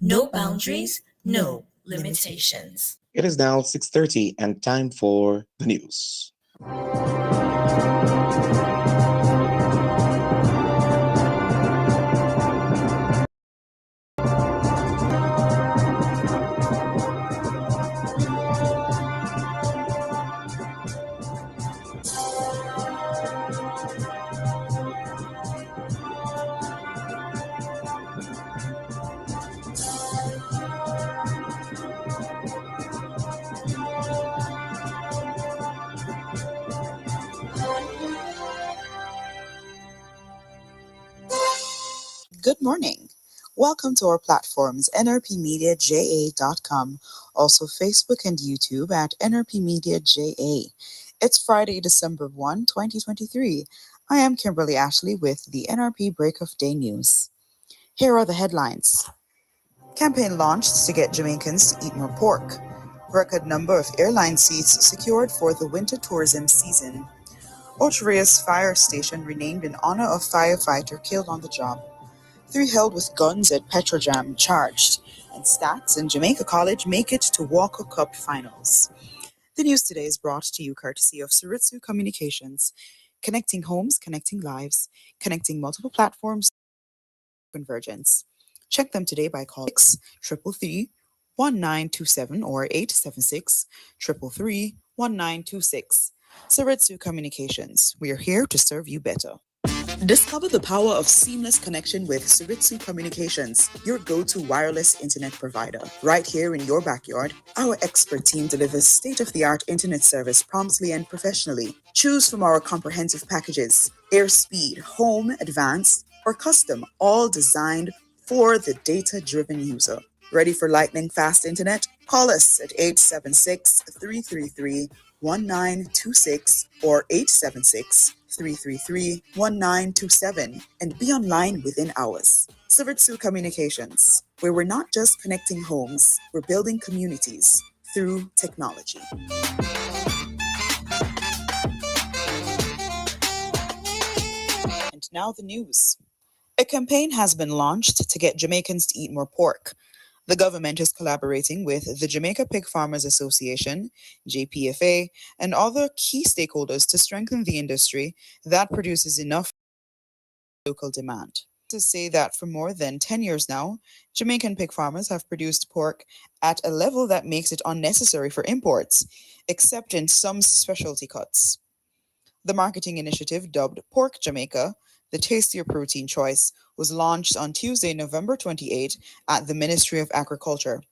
No boundaries, no limitations. It is now 6:30 and time for the news. Good morning. Welcome to our platforms nrpmediaja.com, also Facebook and YouTube at nrpmediaja. It's Friday, December 1, 2023. I am Kimberly Ashley with the NRP Break of Day News. Here are the headlines. Campaign launched to get Jamaicans to eat more pork. Record number of airline seats secured for the winter tourism season. Ocho Fire Station renamed in honor of firefighter killed on the job. 3 held with guns at Petrojam charged, and Stats and Jamaica College make it to Walker Cup finals. The news today is brought to you courtesy of Suritsu Communications, connecting homes, connecting lives, connecting multiple platforms, convergence. Check them today by calling 633-1927 or 876-333-1926. Suritsu Communications, we are here to serve you better. Discover the power of seamless connection with Suritsu Communications, your go-to wireless internet provider. Right here in your backyard, our expert team delivers state-of-the-art internet service promptly and professionally. Choose from our comprehensive packages: AirSpeed, Home, Advanced, or Custom, all designed for the data-driven user. Ready for lightning-fast internet? Call us at 876-333-1926 or 876-333-1927 and be online within hours. Suritsu Communications, where we're not just connecting homes, we're building communities through technology. And now the news. A campaign has been launched to get Jamaicans to eat more pork. The government is collaborating with the Jamaica Pig Farmers Association, JPFA, and other key stakeholders to strengthen the industry that produces enough local demand. To say that for more than 10 years now, Jamaican pig farmers have produced pork at a level that makes it unnecessary for imports, except in some specialty cuts. The marketing initiative, dubbed Pork Jamaica, the tastier protein choice, was launched on Tuesday, November 28 at the Ministry of Agriculture.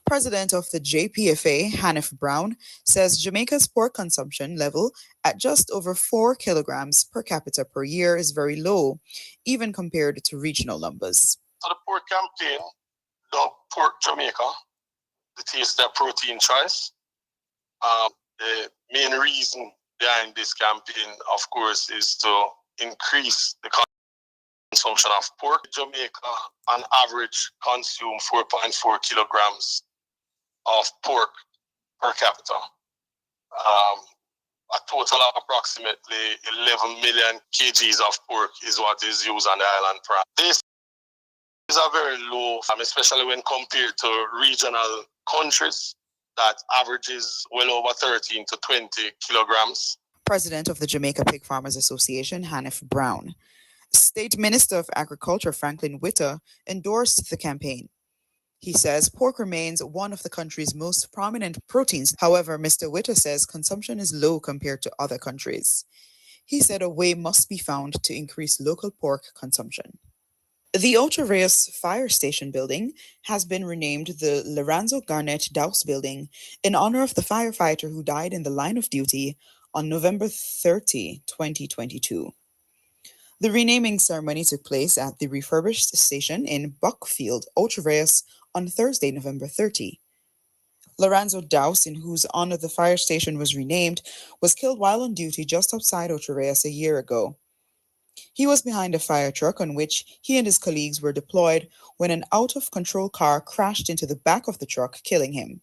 President of the JPFA, Hanif Brown, says Jamaica's pork consumption level at just over 4 kilograms per capita per year is very low, even compared to regional numbers. So the pork campaign, dubbed Pork Jamaica, the tastier protein choice. The main reason behind this campaign, of course, is to increase the consumption of pork. Jamaica, on average, consume 4.4 kilograms of pork per capita. A total of approximately 11 million kgs of pork is what is used on the island per annum. This is a very low, especially when compared to regional countries that averages well over 13 to 20 kilograms. President of the Jamaica Pig Farmers Association, Hanif Brown. State Minister of Agriculture, Franklin Witter, endorsed the campaign. He says pork remains one of the country's most prominent proteins. However, Mr. Witter says consumption is low compared to other countries. He said a way must be found to increase local pork consumption. The Ocho Fire Station building has been renamed the Lorenzo Garnett Douse Building in honor of the firefighter who died in the line of duty on November 30, 2022. The renaming ceremony took place at the refurbished station in Buckfield, Ocho Rios, on Thursday, November 30. Lorenzo Douse, in whose honor the fire station was renamed, was killed while on duty just outside Ocho Rios a year ago. He was behind a fire truck on which he and his colleagues were deployed when an out-of-control car crashed into the back of the truck, killing him.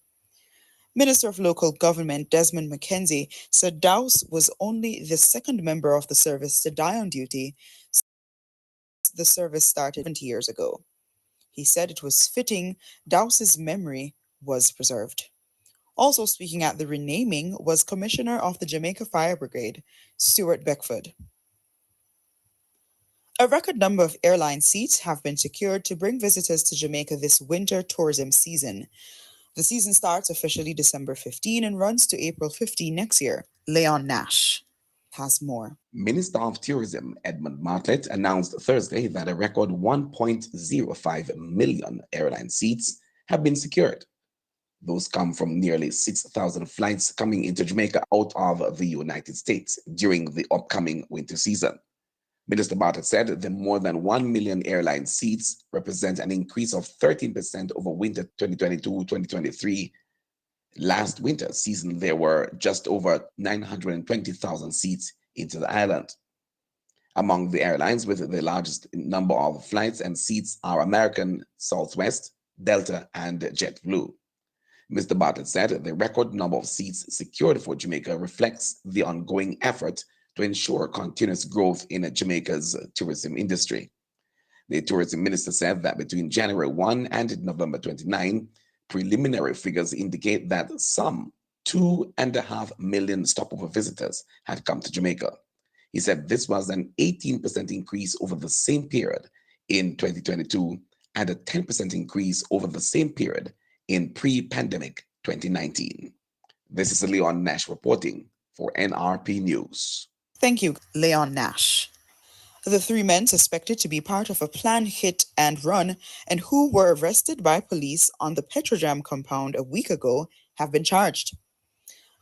Minister of Local Government Desmond McKenzie said Douse was only the second member of the service to die on duty since the service started 20 years ago. He said it was fitting Dowse's memory was preserved. Also speaking at the renaming was Commissioner of the Jamaica Fire Brigade, Stuart Beckford. A record number of airline seats have been secured to bring visitors to Jamaica this winter tourism season. The season starts officially December 15 and runs to April 15 next year. Leon Nash has more. Minister of Tourism Edmund Martlett announced Thursday that a record 1.05 million airline seats have been secured. Those come from nearly 6,000 flights coming into Jamaica out of the United States during the upcoming winter season. Minister Bartlett said the more than 1 million airline seats represent an increase of 13% over winter 2022-2023. Last winter season, there were just over 920,000 seats into the island. Among the airlines with the largest number of flights and seats are American, Southwest, Delta, and JetBlue. Mr. Bartlett said the record number of seats secured for Jamaica reflects the ongoing effort to ensure continuous growth in Jamaica's tourism industry. The tourism minister said that between January 1 and November 29, preliminary figures indicate that some 2.5 million stopover visitors had come to Jamaica. He said this was an 18% increase over the same period in 2022 and a 10% increase over the same period in pre-pandemic 2019. This is Leon Nash reporting for NRP News. Thank you, Leon Nash. The three men suspected to be part of a planned hit and run and who were arrested by police on the Petrojam compound a week ago have been charged.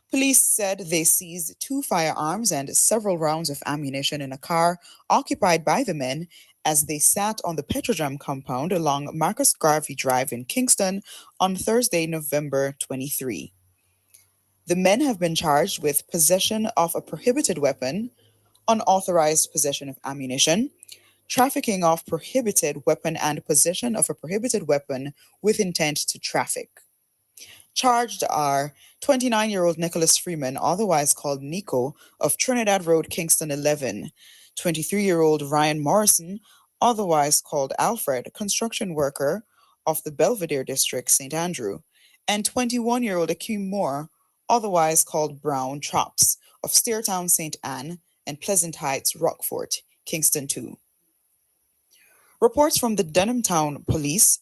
Police said they seized 2 firearms and several rounds of ammunition in a car occupied by the men as they sat on the Petrojam compound along Marcus Garvey Drive in Kingston on Thursday, November 23. The men have been charged with possession of a prohibited weapon, unauthorized possession of ammunition, trafficking of prohibited weapon, and possession of a prohibited weapon with intent to traffic. Charged are 29-year-old Nicholas Freeman, otherwise called Nico, of Trinidad Road, Kingston 11, 23-year-old Ryan Morrison, otherwise called Alfred, construction worker of the Belvedere District, St. Andrew, and 21-year-old Akeem Moore, otherwise called Brown Chops, of Steertown, St. Anne, and Pleasant Heights, Rockfort, Kingston 2. Reports from the Denham Town Police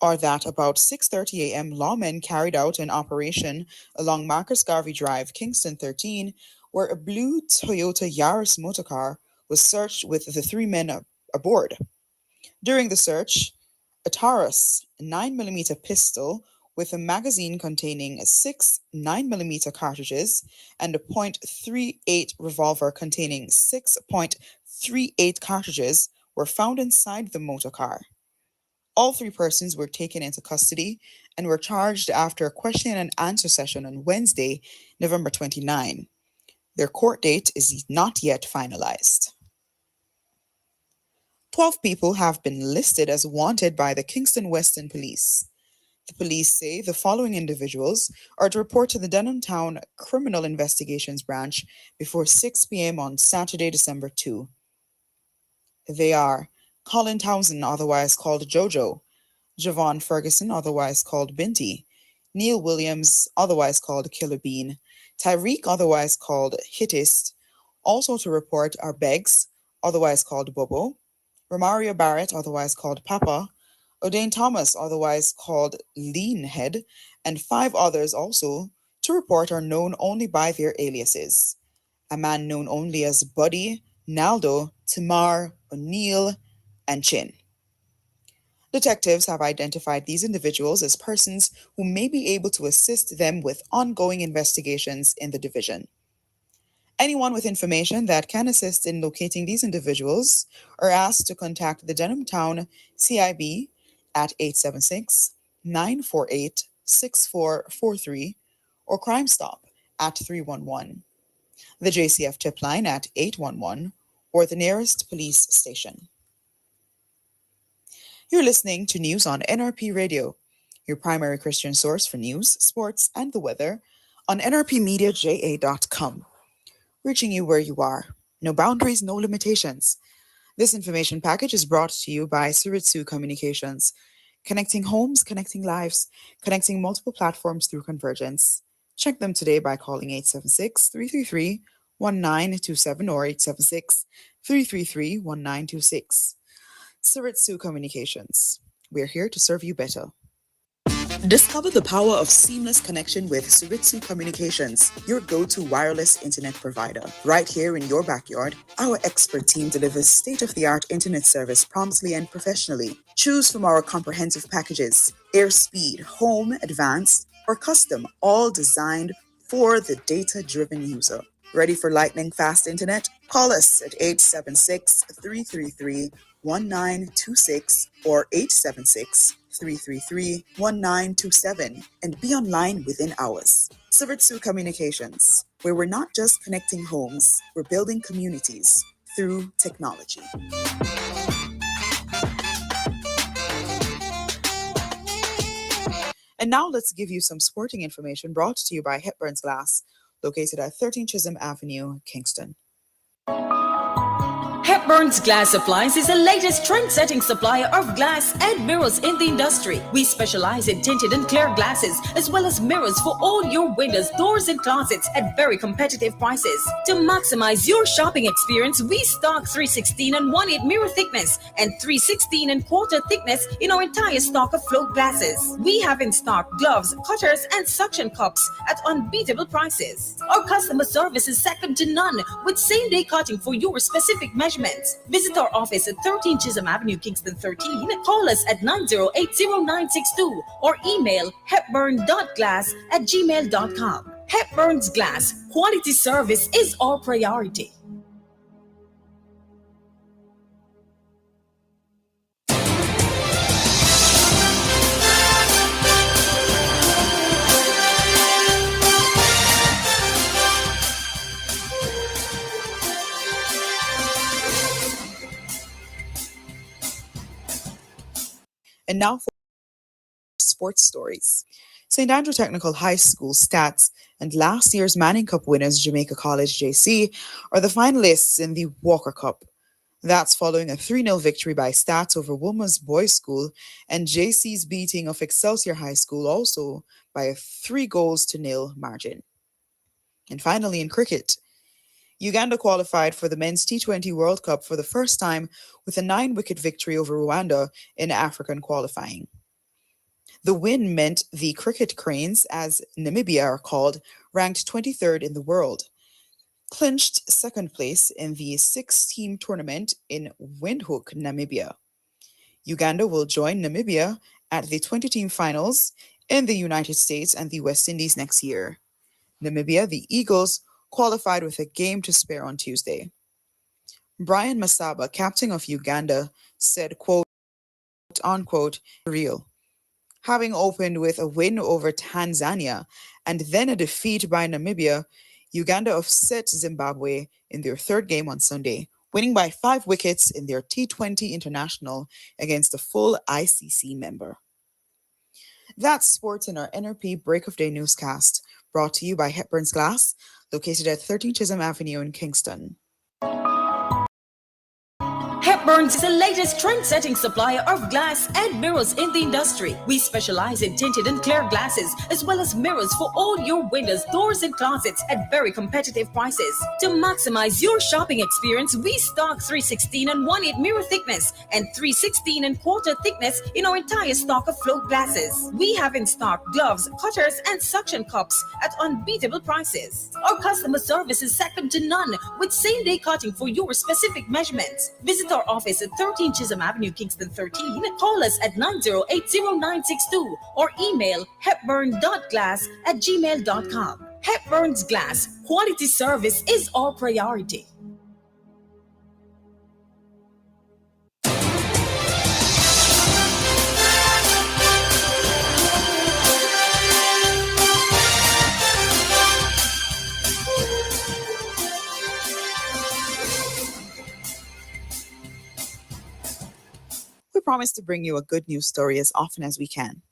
are that about 6:30 a.m. lawmen carried out an operation along Marcus Garvey Drive, Kingston 13, where a blue Toyota Yaris motorcar was searched with the 3 men aboard. During the search, a Taurus 9mm pistol with a magazine containing 6 9mm cartridges and a .38 revolver containing 6.38 cartridges were found inside the motorcar. All 3 persons were taken into custody and were charged after a question and answer session on Wednesday, November 29. Their court date is not yet finalized. 12 people have been listed as wanted by the Kingston Western Police. The police say the following individuals are to report to the Denham Town Criminal Investigations Branch before 6 p.m. on Saturday, December 2. They are Colin Townsend, otherwise called Jojo, Javon Ferguson, otherwise called Binti, Neil Williams, otherwise called Killer Bean, Tyreek, otherwise called Hittist. Also to report are Beggs, otherwise called Bobo, Romario Barrett, otherwise called Papa, O'Dane Thomas, otherwise called Leanhead, and 5 others also to report are known only by their aliases. A man known only as Buddy, Naldo, Tamar, O'Neill, and Chin. Detectives have identified these individuals as persons who may be able to assist them with ongoing investigations in the division. Anyone with information that can assist in locating these individuals are asked to contact the Denham Town CIB at 876-948-6443 or Crime Stop at 311, the JCF tip line at 811, or the nearest police station. You're listening to news on NRP Radio, your primary Christian source for news, sports, and the weather on nrpmediaja.com. Reaching you where you are. No boundaries, no limitations. This information package is brought to you by Suritsu Communications, Connecting homes, connecting lives, connecting multiple platforms through convergence. Check them today by calling 876-333-1927 or 876-333-1926. Suritsu Communications. We're here to serve you better. Discover the power of seamless connection with Suritsu Communications, your go-to wireless internet provider. Right here in your backyard, our expert team delivers state-of-the-art internet service promptly and professionally. Choose from our comprehensive packages: AirSpeed, Home, Advanced, or Custom, all designed for the data-driven user. Ready for lightning fast internet? Call us at 876-333-1926 or 876-333-1927 and be online within hours. Suritsu Communications, where we're not just connecting homes, we're building communities through technology. And now let's give you some sporting information brought to you by Hepburn's Glass, located at 13 Chisholm Avenue, Kingston. Hepburn's Glass Supplies is the latest trend-setting supplier of glass and mirrors in the industry. We specialize in tinted and clear glasses, as well as mirrors for all your windows, doors, and closets at very competitive prices. To maximize your shopping experience, we stock 316 and 1/8 mirror thickness and 316 and quarter thickness in our entire stock of float glasses. We have in stock gloves, cutters, and suction cups at unbeatable prices. Our customer service is second to none, with same-day cutting for your specific measurements. Visit our office at 13 Chisholm Avenue, Kingston 13. Call us at 9080962 or email hepburn.glass@gmail.com. Hepburn's Glass, quality service is our priority. And now for sports stories. St. Andrew Technical High School stats and last year's Manning Cup winners, Jamaica College JC, are the finalists in the Walker Cup. That's following a 3-0 victory by Stats over Women's Boys School and JC's beating of Excelsior High School also by a 3-0 margin. And finally, in cricket, Uganda qualified for the Men's T20 World Cup for the first time with a 9-wicket victory over Rwanda in African qualifying. The win meant the Cricket Cranes, as Namibia are called, ranked 23rd in the world, clinched second place in the 6-team tournament in Windhoek, Namibia. Uganda will join Namibia at the 20-team finals in the United States and the West Indies next year. Namibia, the Eagles, qualified with a game to spare on Tuesday. Brian Masaba, captain of Uganda, said, quote, unquote, real. Having opened with a win over Tanzania and then a defeat by Namibia, Uganda upset Zimbabwe in their third game on Sunday, winning by 5 wickets in their T20 International against a full ICC member. That's sports in our NRP Break of Day newscast, brought to you by Hepburn's Glass, located at 13 Chisholm Avenue in Kingston. Hepburn's is the latest trend-setting supplier of glass and mirrors in the industry. We specialize in tinted and clear glasses, as well as mirrors for all your windows, doors, and closets at very competitive prices. To maximize your shopping experience, we stock 316 and 1/8 mirror thickness and 316 and quarter thickness in our entire stock of float glasses. We have in stock gloves, cutters, and suction cups at unbeatable prices. Our customer service is second to none, with same-day cutting for your specific measurements. Visit our office at 13 Chisholm Avenue, Kingston 13. Call us at 9080962 or email hepburn.glass@gmail.com. Hepburn's Glass, quality service is our priority. We promise to bring you a good news story as often as we can.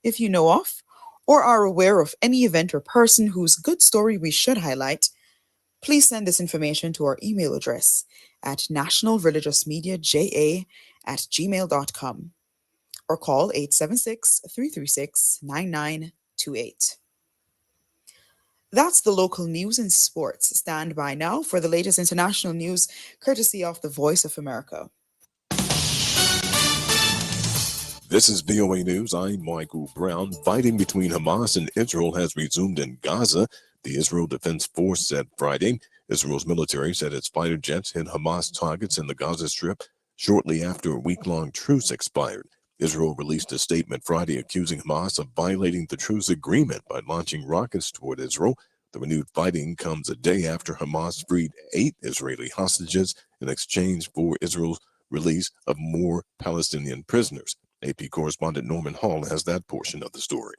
If you know of or are aware of any event or person whose good story we should highlight, please send this information to our email address at nationalreligiousmedia@gmail.com. or call 876-336-9928. That's the local news and sports. Stand by now for the latest international news, courtesy of the Voice of America. This is VOA News. I'm Michael Brown. Fighting between Hamas and Israel has resumed in Gaza. The Israel Defense Force said Friday. Israel's military said its fighter jets hit Hamas targets in the Gaza Strip shortly after a week-long truce expired. Israel released a statement Friday accusing Hamas of violating the truce agreement by launching rockets toward Israel. The renewed fighting comes a day after Hamas freed 8 Israeli hostages in exchange for Israel's release of more Palestinian prisoners. AP correspondent Norman Hall has that portion of the story.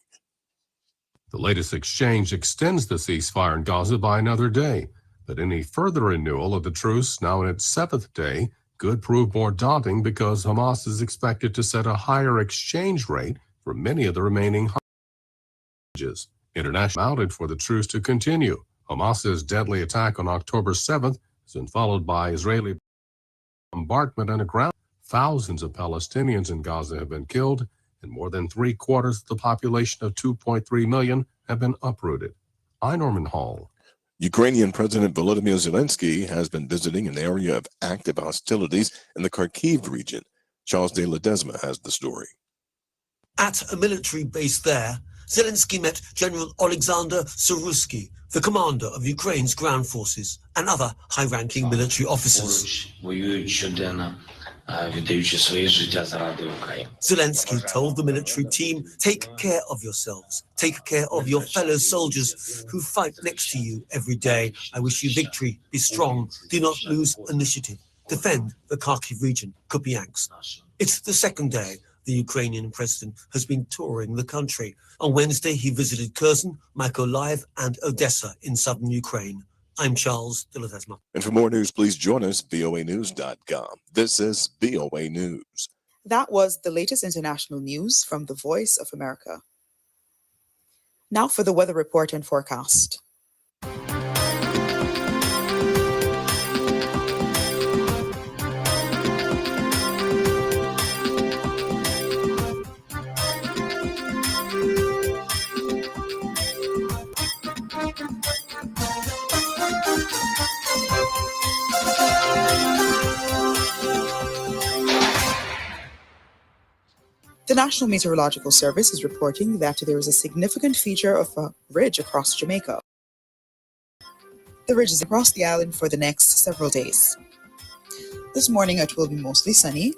The latest exchange extends the ceasefire in Gaza by another day, but any further renewal of the truce, now in its 7th day, could prove more daunting because Hamas is expected to set a higher exchange rate for many of the remaining hostages. International outed for the truce to continue. Hamas's deadly attack on October 7th has been followed by Israeli bombardment underground. Thousands of Palestinians in Gaza have been killed, and more than 3/4 of the population of 2.3 million have been uprooted. I'm Norman Hall. Ukrainian President Volodymyr Zelensky has been visiting an area of active hostilities in the Kharkiv region. Charles de Ledesma has the story. At a military base there, Zelensky met General Alexander Suruski, the commander of Ukraine's ground forces, and other high-ranking military officers. Zelensky told the military team, "Take care of yourselves. Take care of your fellow soldiers who fight next to you every day. I wish you victory. Be strong. Do not lose initiative. Defend the Kharkiv region, Kupiansk." It's the second day the Ukrainian president has been touring the country. On Wednesday, he visited Kherson, Mykolaiv, and Odessa in southern Ukraine. I'm Charles de Ledesma. And for more news, please join us, voanews.com. This is VOA News. That was the latest international news from the Voice of America. Now for the weather report and forecast. The National Meteorological Service is reporting that there is a significant feature of a ridge across Jamaica. The ridge is across the island for the next several days. This morning it will be mostly sunny,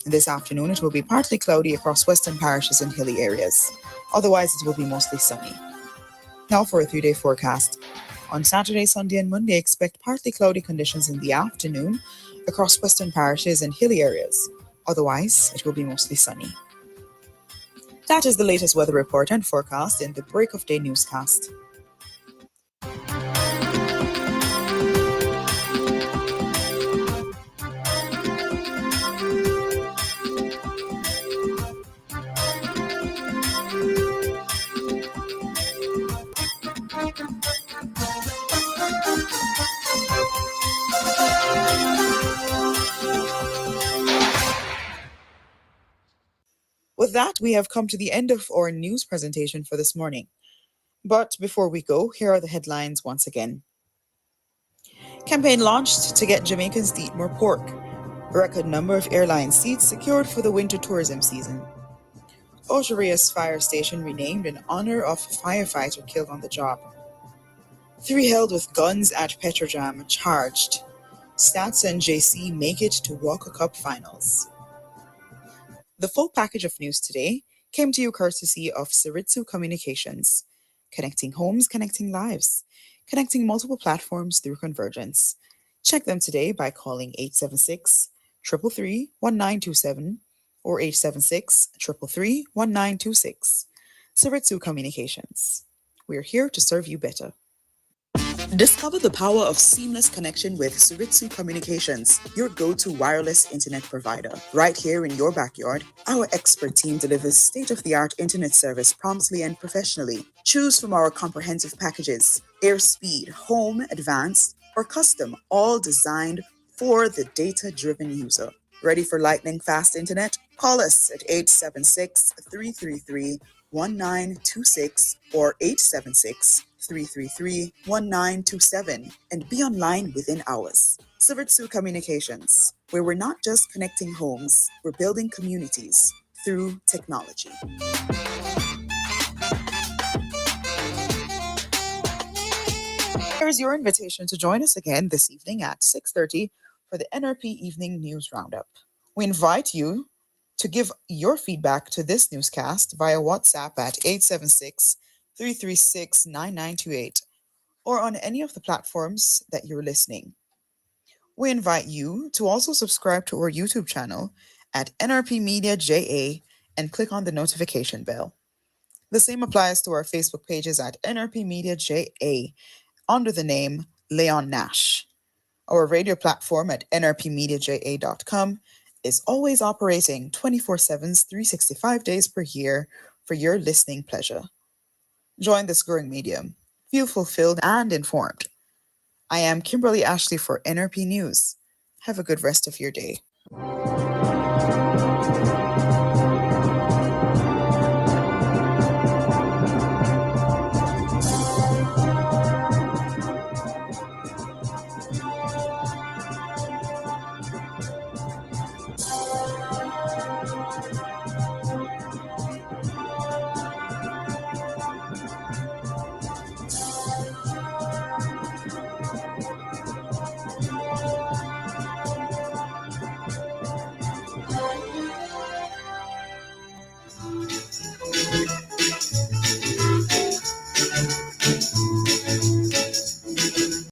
and this afternoon it will be partly cloudy across western parishes and hilly areas. Otherwise it will be mostly sunny. Now for a 3-day forecast. On Saturday, Sunday, and Monday, expect partly cloudy conditions in the afternoon across western parishes and hilly areas. Otherwise, it will be mostly sunny. That is the latest weather report and forecast in the Break of Day newscast. With that, we have come to the end of our news presentation for this morning. But before we go, here are the headlines once again. Campaign launched to get Jamaicans to eat more pork. A record number of airline seats secured for the winter tourism season. Osharia's fire station renamed in honor of a firefighter killed on the job. 3 held with guns at Petrojam charged. Stats and JC make it to Walker Cup finals. The full package of news today came to you courtesy of Saritsu Communications. Connecting homes, connecting lives. Connecting multiple platforms through convergence. Check them today by calling 876-333-1927 or 876-333-1926. Saritsu Communications. We're here to serve you better. Discover the power of seamless connection with Suritsu Communications, your go-to wireless internet provider. Right here in your backyard, our expert team delivers state-of-the-art internet service promptly and professionally. Choose from our comprehensive packages: AirSpeed, Home, Advanced, or Custom, all designed for the data-driven user. Ready for lightning fast internet? Call us at 876-333-1926 or 876-333-1927 and be online within hours. Silvertsu Communications, where we're not just connecting homes, we're building communities through technology. Here's your invitation to join us again this evening at 6:30 for the NRP Evening News Roundup. We invite you to give your feedback to this newscast via WhatsApp at 876-336-9928 or on any of the platforms that you're listening. We invite you to also subscribe to our YouTube channel at NRP Media JA and click on the notification bell. The same applies to our Facebook pages at NRP Media JA under the name Leon Nash. Our radio platform at nrpmediaja.com is always operating 24/7, 365 days per year for your listening pleasure. Join this growing medium. Feel fulfilled and informed. I am Kimberly Ashley for NRP News. Have a good rest of your day.